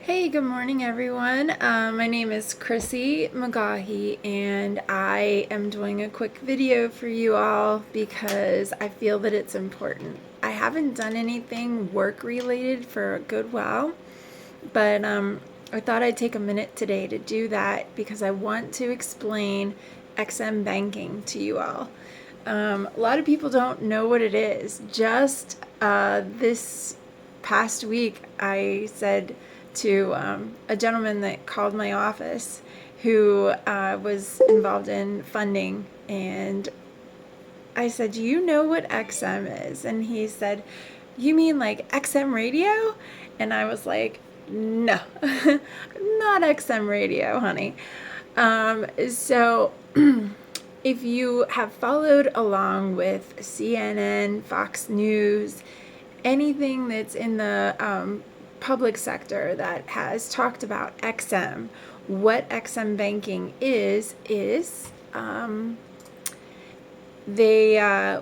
Hey, good morning, everyone. My name is Chrissy McGaughy, and I am doing a quick video for you all because I feel that it's important. I haven't done anything work related for a good while, but I thought I'd take a minute today to do that because I want to explain XM banking to you all. A lot of people don't know what it is. Just this past week, I said to a gentleman that called my office who was involved in funding, and I said, "Do you know what XM is?" And he said, "You mean like XM radio?" And I was like, "No, not XM radio, honey." So if you have followed along with CNN, Fox News, anything that's in the public sector that has talked about XM, what XM banking is they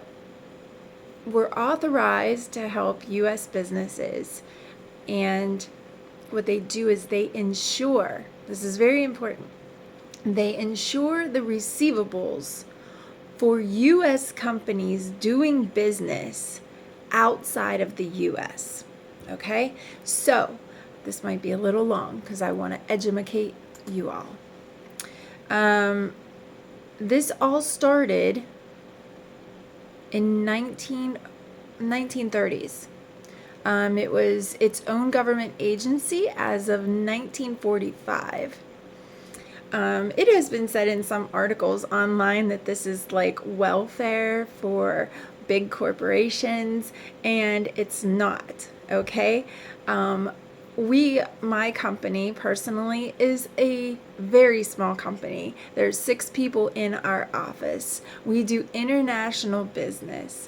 were authorized to help U.S. businesses, and what they do is they insure, this is very important, they insure the receivables for U.S. companies doing business outside of the U.S. Okay? So, this might be a little long because I want to educate you all. This all started in 1930s. It was its own government agency as of 1945. It has been said in some articles online that this is like welfare for big corporations, and it's not, okay? My company personally is a very small company. There's 6 people in our office. We do international business.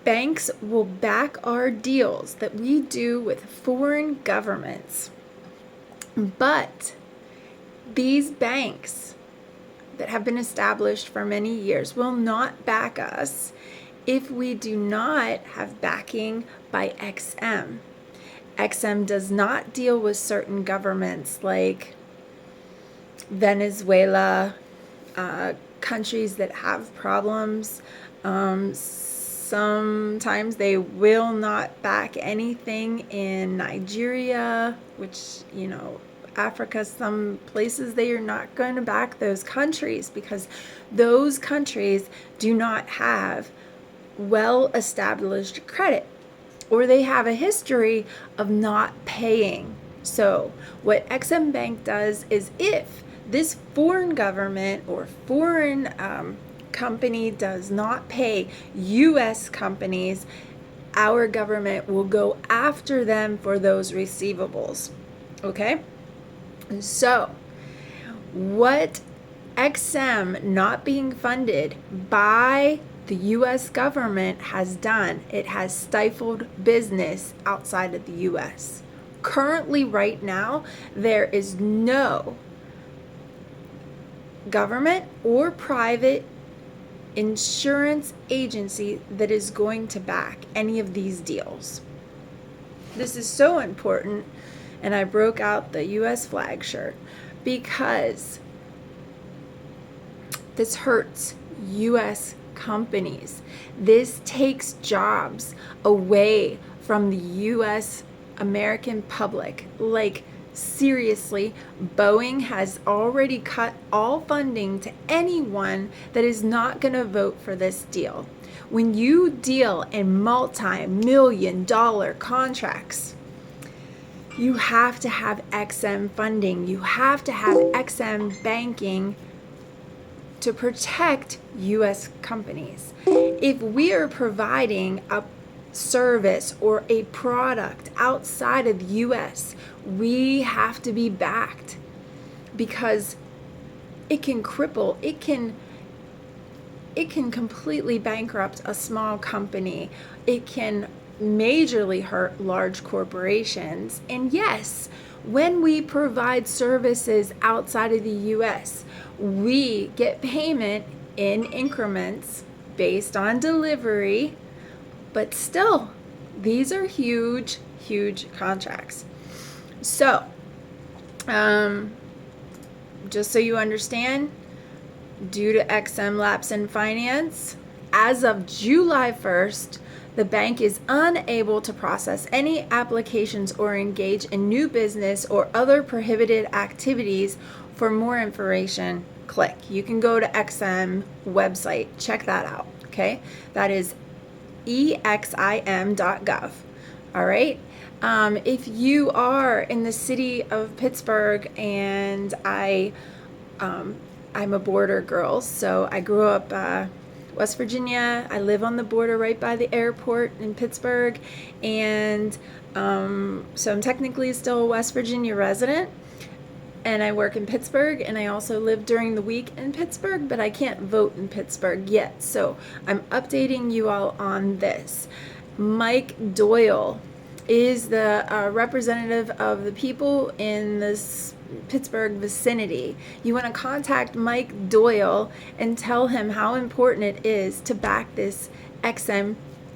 Banks will back our deals that we do with foreign governments. But these banks that have been established for many years will not back us if we do not have backing by XM. XM does not deal with certain governments like Venezuela, countries that have problems. Sometimes they will not back anything in Nigeria, which, Africa, some places they are not going to back those countries because those countries do not have well-established credit, or they have a history of not paying. So what Exim Bank does is, if this foreign government or foreign company does not pay U.S. companies, our government will go after them for those receivables. Okay? So what XM not being funded by the U.S. government has done, it has stifled business outside of the U.S. Currently, right now, there is no government or private insurance agency that is going to back any of these deals. This is so important, and I broke out the U.S. flag shirt because this hurts U.S. companies. This takes jobs away from the U.S. American public. Like, seriously, Boeing has already cut all funding to anyone that is not going to vote for this deal. When you deal in multi-million-dollar contracts, you have to have XM funding. You have to have XM banking to protect U.S. companies. If we are providing a service or a product outside of the U.S., we have to be backed, because it can cripple, it can completely bankrupt a small company. It can majorly hurt large corporations. And yes, when we provide services outside of the U.S., we get payment in increments based on delivery, but still, these are huge, huge contracts. So, just so you understand, due to Exim lapse in finance, as of July 1st, the bank is unable to process any applications or engage in new business or other prohibited activities. For more information, click. You can go to Exim website, check that out, okay? That is exim.gov. All right. If you are in the city of Pittsburgh, and I'm a border girl, so I grew up West Virginia. I live on the border right by the airport in Pittsburgh, and so I'm technically still a West Virginia resident. And I work in Pittsburgh, and I also live during the week in Pittsburgh, but I can't vote in Pittsburgh yet. So I'm updating you all on this. Mike Doyle is the representative of the people in this Pittsburgh vicinity. You want to contact Mike Doyle and tell him how important it is to back this Exim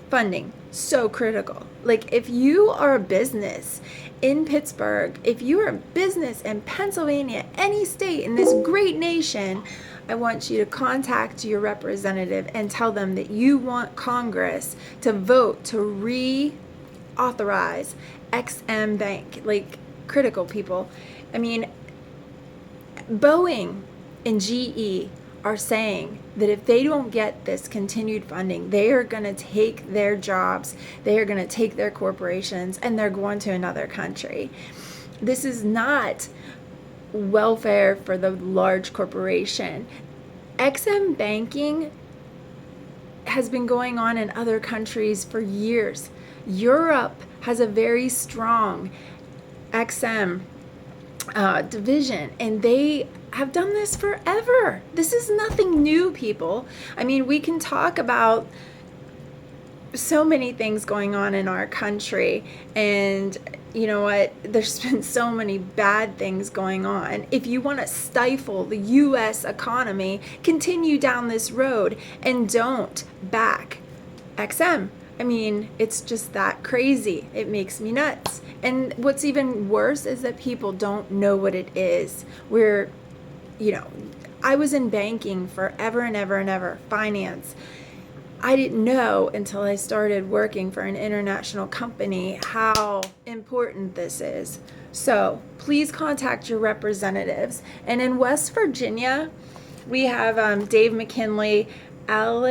funding. So critical. Like, if you are a business in Pittsburgh, if you are a business in Pennsylvania, any state in this great nation, I want you to contact your representative and tell them that you want Congress to vote to reauthorize Exim Bank. Like, critical, people. I mean, Boeing and GE are saying that if they don't get this continued funding, they are going to take their jobs, they are going to take their corporations, and they're going to another country. This is not welfare for the large corporation. Exim banking has been going on in other countries for years. Europe has a very strong Exim division, and they have done this forever. This is nothing new, people. I mean, we can talk about so many things going on in our country, and you know what? There's been so many bad things going on. If you want to stifle the U.S. economy, continue down this road and don't back Exim. I mean, it's just that crazy. It makes me nuts. And what's even worse is that people don't know what it is. I was in banking forever and ever and ever, finance. I didn't know until I started working for an international company how important this is. So please contact your representatives. And in West Virginia, we have Dave McKinley, Alex